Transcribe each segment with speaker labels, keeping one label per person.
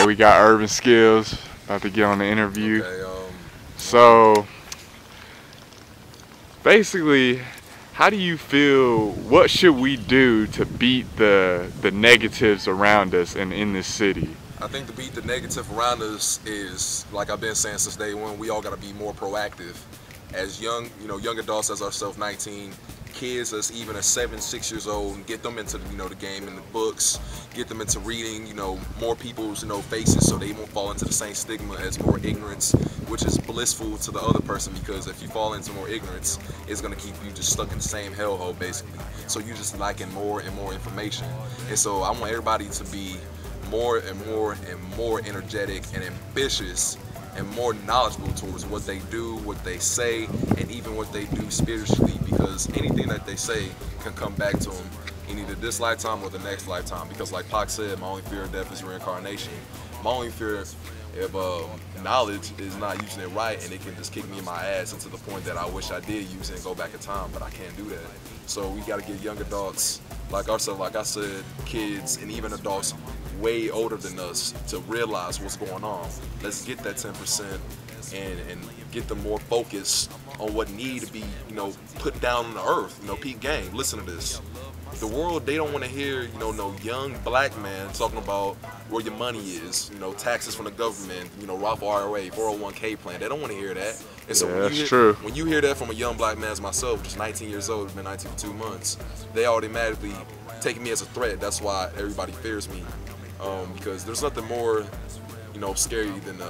Speaker 1: we got Urban Skillz about to get on the interview.
Speaker 2: Okay,
Speaker 1: So basically, how do you feel? What should we do to beat the negatives around us and in this city?
Speaker 2: I think to beat the negative around us is, like I've been saying since day one, we all got to be more proactive. As young adults as ourselves, 19, kids as even as 7, 6 years old, and get them into the game and the books, get them into reading, more people's faces, so they won't fall into the same stigma as more ignorance, which is blissful to the other person, because if you fall into more ignorance, it's gonna keep you just stuck in the same hellhole basically. So you're just lacking more and more information. And so I want everybody to be more and more and more energetic and ambitious and more knowledgeable towards what they do, what they say, and even what they do spiritually, because anything that they say can come back to them in either this lifetime or the next lifetime. Because like Pac said, my only fear of death is reincarnation. My only fear of knowledge is not using it right, and it can just kick me in my ass into the point that I wish I did use it and go back in time, but I can't do that. So we gotta get young adults like ourselves, like I said, kids and even adults way older than us to realize what's going on. Let's get that 10% and get them more focused on what need to be, put down on the earth. Peak game, listen to this. The world, they don't want to hear, no young black man talking about where your money is, taxes from the government, Roth IRA, 401k plan. They don't want to hear that. And so when you hear that from a young black man as myself, just 19 years old, been 19 for 2 months, they automatically take me as a threat. That's why everybody fears me. Because there's nothing more, scary than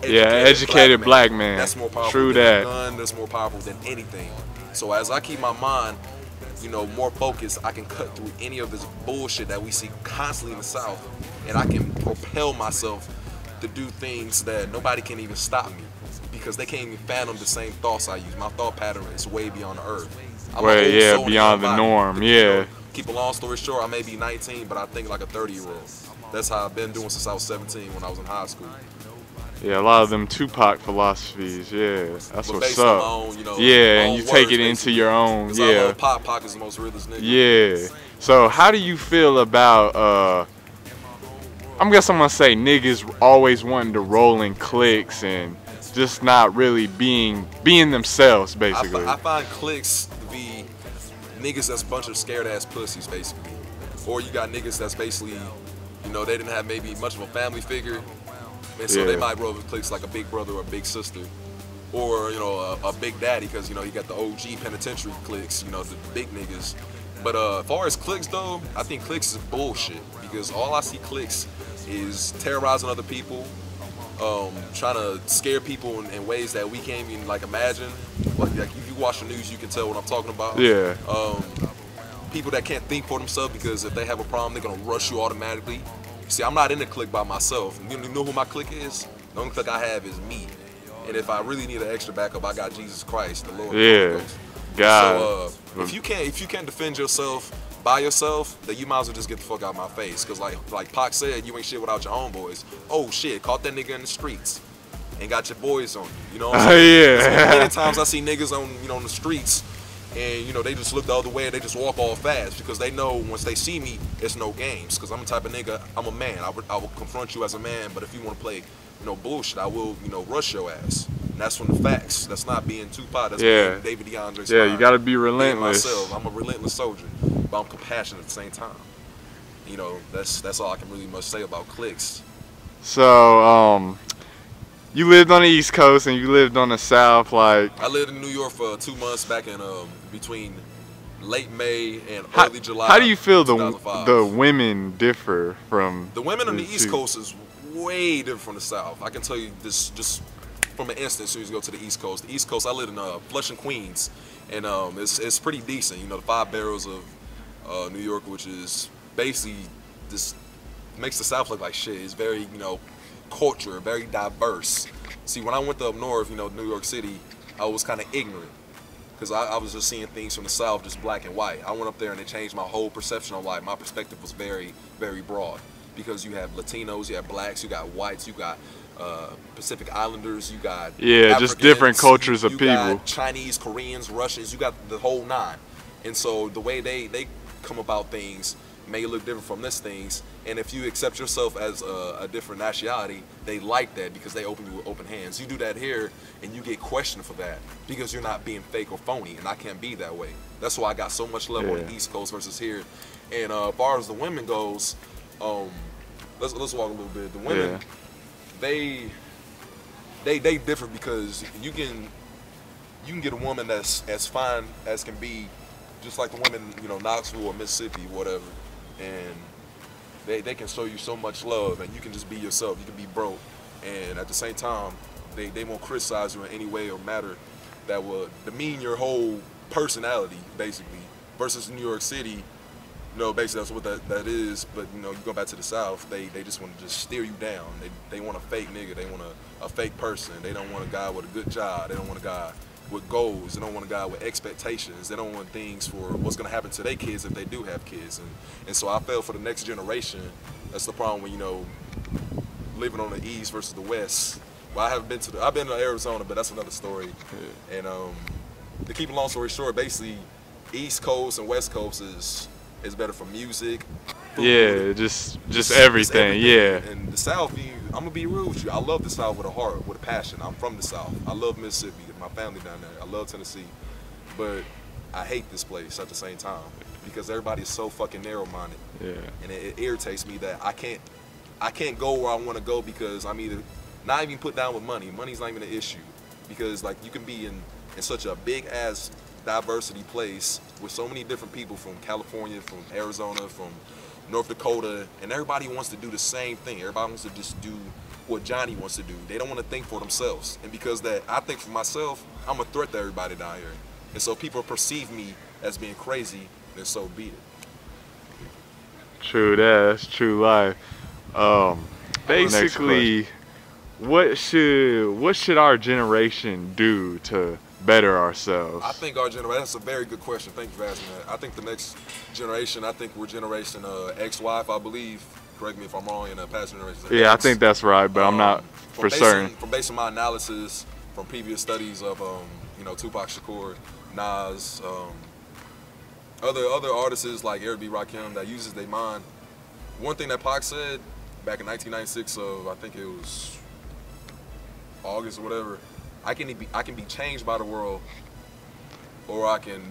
Speaker 1: educated black man.
Speaker 2: That's more powerful
Speaker 1: True
Speaker 2: than
Speaker 1: that.
Speaker 2: a gun. That's more powerful than anything. So as I keep my mind, more focused, I can cut through any of this bullshit that we see constantly in the South, and I can propel myself to do things that nobody can even stop me, because they can't even fathom the same thoughts I use. My thought pattern is way beyond the earth.
Speaker 1: Beyond the norm.
Speaker 2: Keep a long story short, I may be 19, but I think like a 30-year-old. That's how I've been doing since I was 17 when I was in high school.
Speaker 1: Yeah, a lot of them Tupac philosophies. Yeah, that's
Speaker 2: but
Speaker 1: what's up.
Speaker 2: On,
Speaker 1: and you take it into your own. Yeah.
Speaker 2: Pac is the most realest nigga.
Speaker 1: Yeah. So how do you feel about? I'm gonna say niggas always wanting to roll in cliques and just not really being themselves, basically.
Speaker 2: I find cliques to be niggas that's a bunch of scared ass pussies, basically. Or you got niggas that's basically, they didn't have maybe much of a family figure, and so they might roll with cliques like a big brother or a big sister, or a big daddy, because you got the OG penitentiary cliques, the big niggas. But as far as cliques though, I think cliques is bullshit, because all I see cliques is terrorizing other people, trying to scare people in ways that we can't even imagine. Like if you watch the news, you can tell what I'm talking about.
Speaker 1: Yeah.
Speaker 2: People that can't think for themselves, because if they have a problem, they're gonna rush you automatically. See, I'm not in the clique by myself. You know who my clique is? The only clique I have is me. And if I really need an extra backup, I got Jesus Christ, the Lord.
Speaker 1: Yeah. God.
Speaker 2: So if you can't defend yourself by yourself, then you might as well just get the fuck out of my face. Cause like Pac said, you ain't shit without your own boys. Oh shit, caught that nigga in the streets and got your boys on you. You know what I'm saying? So many times I see niggas on the streets, and they just look the other way and they just walk all fast, because they know once they see me, it's no games. Because I'm the type of nigga, I'm a man. I will confront you as a man, but if you want to play bullshit, I will rush your ass. And that's from the facts. That's not being Tupac. That's being David DeAndre.
Speaker 1: Yeah, you gotta be relentless.
Speaker 2: I'm a relentless soldier, but I'm compassionate at the same time. That's all I can really much say about cliques.
Speaker 1: So you lived on the East Coast and you lived on the South. I
Speaker 2: lived in New York for 2 months back in between late May and early July.
Speaker 1: How do you feel the women differ from
Speaker 2: the women on the East Coast? Is way different from the South. I can tell you this just from an instance. As soon as you go to the East Coast, I live in Flushing, Queens, and it's pretty decent. The 5 boroughs of New York, which is basically just makes the South look like shit. It's very culture, very diverse. See, when I went up north, New York City, I was kind of ignorant, because I was just seeing things from the South, just black and white. I went up there and it changed my whole perception of life. My perspective was very, very broad, because you have Latinos, you have blacks, you got whites, you got Pacific Islanders, you got
Speaker 1: just different cultures of people.
Speaker 2: Got Chinese, Koreans, Russians, you got the whole nine. And so the way they come about things may look different from this things, and if you accept yourself as a different nationality, they like that because they open you with open hands. You do that here, and you get questioned for that because you're not being fake or phony, and I can't be that way. That's why I got so much love on the East Coast versus here. And as far as the women goes, let's walk a little bit. The women, they differ because you can get a woman that's as fine as can be, just like the women, you know, Knoxville or Mississippi, whatever, and they can show you so much love, and you can just be yourself. You can be broke, and at the same time, they won't criticize you in any way or matter that will demean your whole personality, basically. Versus New York City, you know, basically that's what that is. But you know, you go back to the South, they just want to just steer you down. They want a fake nigga. They want a fake person. They don't want a guy with a good job. They don't want a guy with goals. They don't want a guy with expectations. They don't want things for what's going to happen to their kids if they do have kids. And so I feel for the next generation, that's the problem when, you know, living on the East versus the West. Well, I've been to Arizona, but that's another story. Yeah. And to keep a long story short, basically, East Coast and West Coast is better for music. Food,
Speaker 1: yeah, just everything. Yeah.
Speaker 2: And the South, I'm gonna be real with you. I love the South with a heart, with a passion. I'm from the South. I love Mississippi. My family down there. I love Tennessee, but I hate this place at the same time because everybody is so fucking narrow-minded. Yeah. And it irritates me that I can't go where I want to go because I'm either not even put down with money. Money's not even an issue because like you can be in such a big ass diversity place with so many different people from California, from Arizona, from North Dakota, and everybody wants to do the same thing. Everybody wants to just do what Johnny wants to do. They don't want to think for themselves. And because that I think for myself, I'm a threat to everybody down here. And so people perceive me as being crazy, then so be it.
Speaker 1: True that. That's true life. Basically, what should our generation do to better ourselves?
Speaker 2: I think our generation, that's a very good question. Thank you for asking that. I think the next generation, I think we're generation XY, if I believe. Correct me if I'm wrong, in the past generation.
Speaker 1: Yeah, I think that's right, but I'm not for certain.
Speaker 2: From basing my analysis from previous studies of you know, Tupac Shakur, Nas, other artists like Eric B. Rakim that uses their mind. One thing that Pac said back in 1996 of, I think it was August or whatever, I can be changed by the world, or I can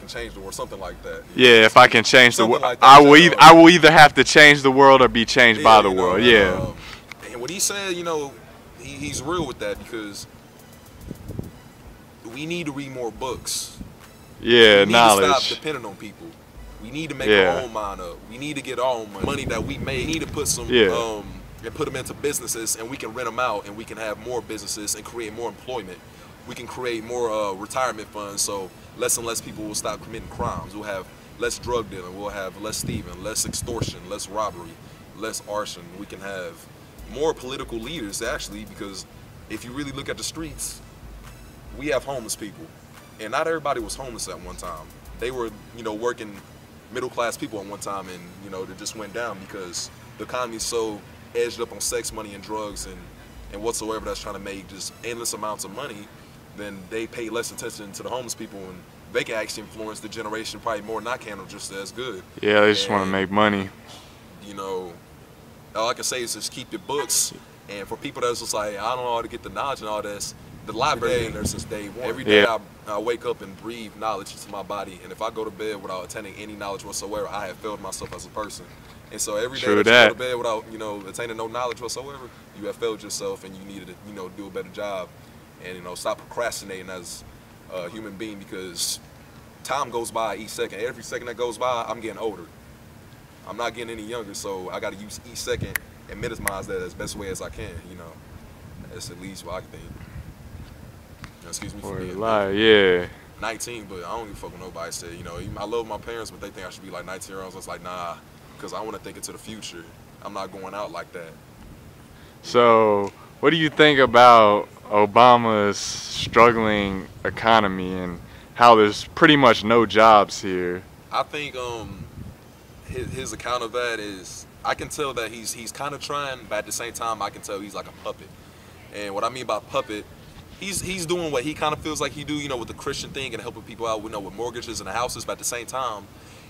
Speaker 2: change the world, something like that.
Speaker 1: Yeah, if I can change the world, like I will either have to change the world or be changed by the world. Yeah.
Speaker 2: And what he said, you know, he's real with that because we need to read more books.
Speaker 1: Yeah, knowledge.
Speaker 2: We need to stop depending on people. We need to make our own mind up. We need to get our own money that we made. We need to put some and put them into businesses, and we can rent them out, and we can have more businesses and create more employment. We can create more retirement funds, so less and less people will stop committing crimes. We'll have less drug dealing. We'll have less thieving, less extortion, less robbery, less arson. We can have more political leaders, actually, because if you really look at the streets, we have homeless people. And not everybody was homeless at one time. They were, you know, working middle-class people at one time, and, you know, they just went down because the economy is so edged up on sex, money, and drugs and whatsoever that's trying to make just endless amounts of money. Then they pay less attention to the homeless people, and they can actually influence the generation probably more than I can, or just as good.
Speaker 1: Yeah, they just want to make money.
Speaker 2: You know, all I can say is just keep your books, and for people that's just like, I don't know how to get the knowledge and all this, the library been there since day one. Every day I wake up and breathe knowledge into my body, and if I go to bed without attaining any knowledge whatsoever, I have failed myself as a person. And so every day that you go to bed without, you know, attaining no knowledge whatsoever, you have failed yourself, and you need to, you know, do a better job. And, you know, stop procrastinating as a human being, because time goes by each second. Every second that goes by, I'm getting older. I'm not getting any younger, so I got to use each second and minimize that as best way as I can, you know. That's at least what I think. You know, excuse me for being 19, but I don't give a fuck what nobody said. You know, I love my parents, but they think I should be like 19-year-olds. I was like, nah, because I want to think into the future. I'm not going out like that.
Speaker 1: So, what do you think about Obama's struggling economy and how there's pretty much no jobs here?
Speaker 2: I think his account of that is, I can tell that he's kind of trying, but at the same time I can tell he's like a puppet. And what I mean by puppet, he's doing what he kind of feels like he do, you know, with the Christian thing and helping people out, you know, with mortgages and houses, but at the same time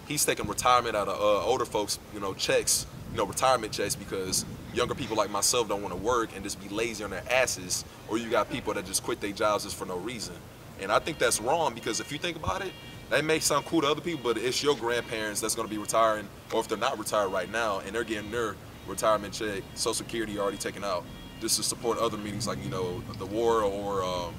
Speaker 2: he's taking retirement out of older folks, checks, retirement checks, because younger people like myself don't want to work and just be lazy on their asses, or you got people that just quit their jobs just for no reason. And I think that's wrong, because if you think about it, that may sound cool to other people, but it's your grandparents that's going to be retiring, or if they're not retired right now and they're getting their retirement check, Social Security already taken out, just to support other meetings like, the war, or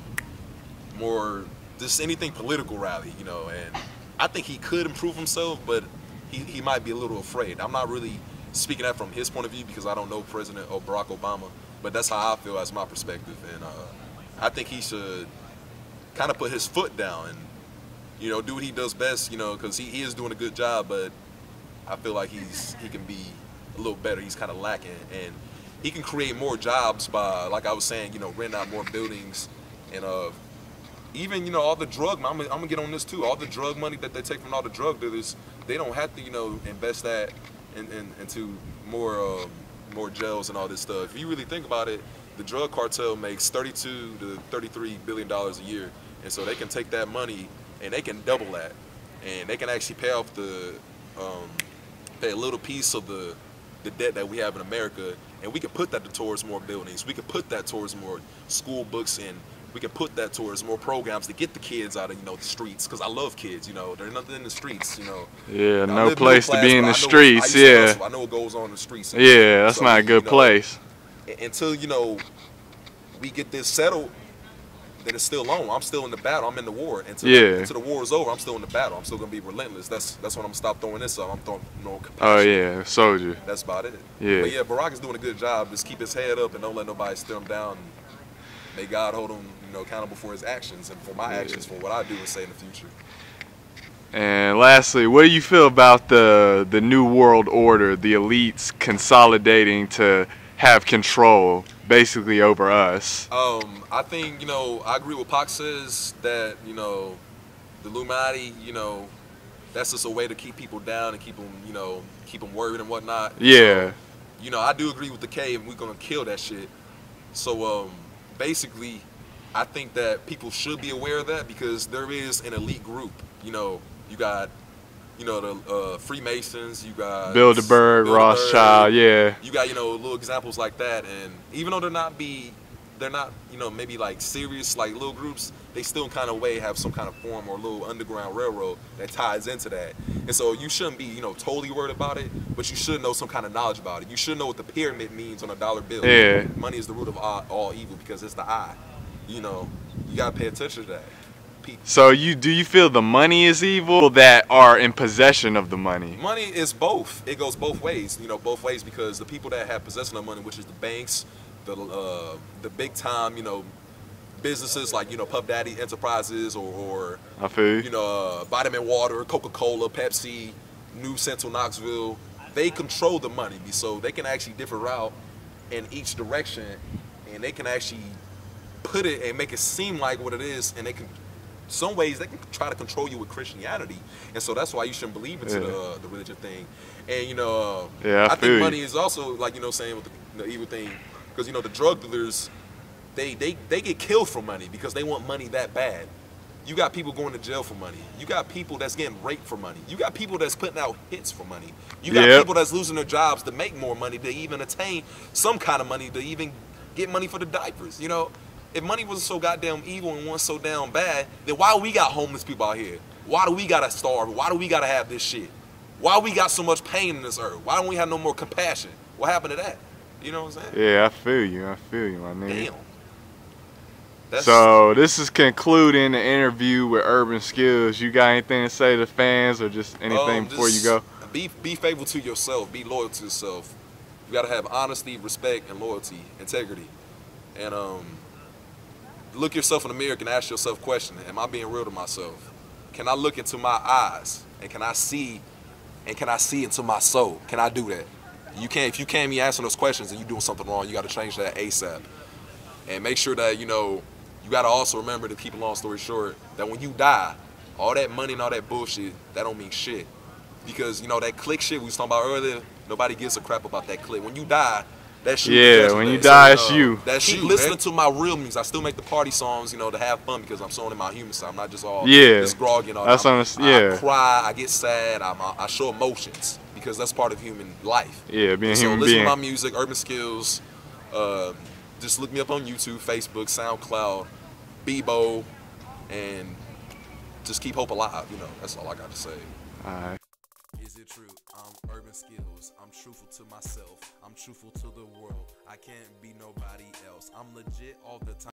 Speaker 2: more just anything political rally, and I think he could improve himself, but he might be a little afraid. I'm not really speaking that from his point of view, because I don't know President Barack Obama, but that's how I feel as my perspective. And I think he should kind of put his foot down and, do what he does best, because he is doing a good job, but I feel like he can be a little better. He's kind of lacking, and he can create more jobs by, like I was saying, renting out more buildings, and even, all the drug, I'm gonna get on this too, all the drug money that they take from all the drug dealers, they don't have to, invest that into more jails and all this stuff. If you really think about it, the drug cartel makes $32 to $33 billion a year, and so they can take that money and they can double that, and they can actually pay off pay a little piece of the debt that we have in America, and we could put that towards more buildings. We could put that towards more school books, and we could put that towards more programs to get the kids out of, the streets, because I love kids, they're nothing in the streets,
Speaker 1: Yeah, no place to be in the streets, yeah.
Speaker 2: I know what goes on in the streets.
Speaker 1: Yeah, that's not a good place.
Speaker 2: Until, we get this settled, then it's still on. I'm still in the battle. I'm in the war. Until the war is over, I'm still in the battle. I'm still gonna be relentless. That's when I'm gonna stop throwing this up. I'm throwing compassion.
Speaker 1: Oh yeah, soldier.
Speaker 2: That's about it.
Speaker 1: Yeah.
Speaker 2: But yeah, Barack is doing a good job. Just keep his head up and don't let nobody steer him down. May God hold him, accountable for his actions and for my actions, for what I do and say in the future.
Speaker 1: And lastly, what do you feel about the new world order, the elites consolidating to have control basically over us?
Speaker 2: I think, I agree with Pac says that, the Illuminati, that's just a way to keep people down and keep them worried and whatnot.
Speaker 1: Yeah.
Speaker 2: So, I do agree with the K, and we're going to kill that shit. So, basically, I think that people should be aware of that, because there is an elite group. You got, the Freemasons, you got
Speaker 1: Bilderberg, Rothschild, yeah.
Speaker 2: You got, little examples like that, and even though they're not, maybe like serious, like little groups, they still kind of way have some kind of form or a little underground railroad that ties into that. And so you shouldn't be, totally worried about it, but you should know some kind of knowledge about it. You should know what the pyramid means on a dollar bill.
Speaker 1: Yeah.
Speaker 2: Money is the root of all evil, because it's the eye. You gotta pay attention to that.
Speaker 1: So do you feel the money is evil, that are in possession of the money?
Speaker 2: Money is both. It goes both ways. Both ways, because the people that have possession of money, which is the banks, the big time, businesses like, Puff Daddy Enterprises, or
Speaker 1: I feel you.
Speaker 2: Vitamin Water, Coca-Cola, Pepsi, New Central Knoxville, they control the money, so they can actually differ out in each direction, and they can actually put it and make it seem like what it is, and they can, some ways they can try to control you with Christianity, and so that's why you shouldn't believe into the religion thing. And I think money is also, like, saying with the evil thing, because the drug dealers, they get killed for money, because they want money that bad. You got people going to jail for money. You got people that's getting raped for money. You got people that's putting out hits for money. You got people that's losing their jobs to make more money, to even attain some kind of money, to even get money for the diapers. If money wasn't so goddamn evil and wasn't so damn bad, then why we got homeless people out here? Why do we gotta starve? Why do we gotta have this shit? Why we got so much pain in this earth? Why don't we have no more compassion? What happened to that? You know what I'm saying?
Speaker 1: Yeah, I feel you, my nigga.
Speaker 2: Damn.
Speaker 1: So this is concluding the interview with Urban Skillz. You got anything to say to the fans, or just anything before you go?
Speaker 2: Be faithful to yourself. Be loyal to yourself. You gotta have honesty, respect, and loyalty, integrity. And look yourself in the mirror and ask yourself a question: am I being real to myself? Can I look into my eyes, and can I see into my soul? Can I do that? If you can't be answering those questions and you're doing something wrong, you got to change that ASAP. And make sure that, you got to also remember, to keep a long story short, that when you die, all that money and all that bullshit, that don't mean shit. Because, that click shit we was talking about earlier, nobody gives a crap about that click. When you die, That's you.
Speaker 1: Yeah, when you die, it's you.
Speaker 2: That's
Speaker 3: Keep
Speaker 2: you.
Speaker 3: listening to my real music. I still make the party songs, you know, to have fun because I'm showing in my human side. I'm not just all just groggy and all
Speaker 1: that's
Speaker 3: that.
Speaker 1: yeah.
Speaker 3: I cry, I get sad, I show emotions because that's part of human life.
Speaker 1: Yeah, being a human
Speaker 3: listen
Speaker 1: being.
Speaker 3: to my music, Urban Skillz. Just look me up on YouTube, Facebook, SoundCloud, Bebo, and just keep hope alive. You know, that's all I got to say.
Speaker 1: All right.
Speaker 3: Is it true? I'm Urban Skillz. I'm truthful to myself. I'm truthful to the world. I can't be nobody else. I'm legit all the time.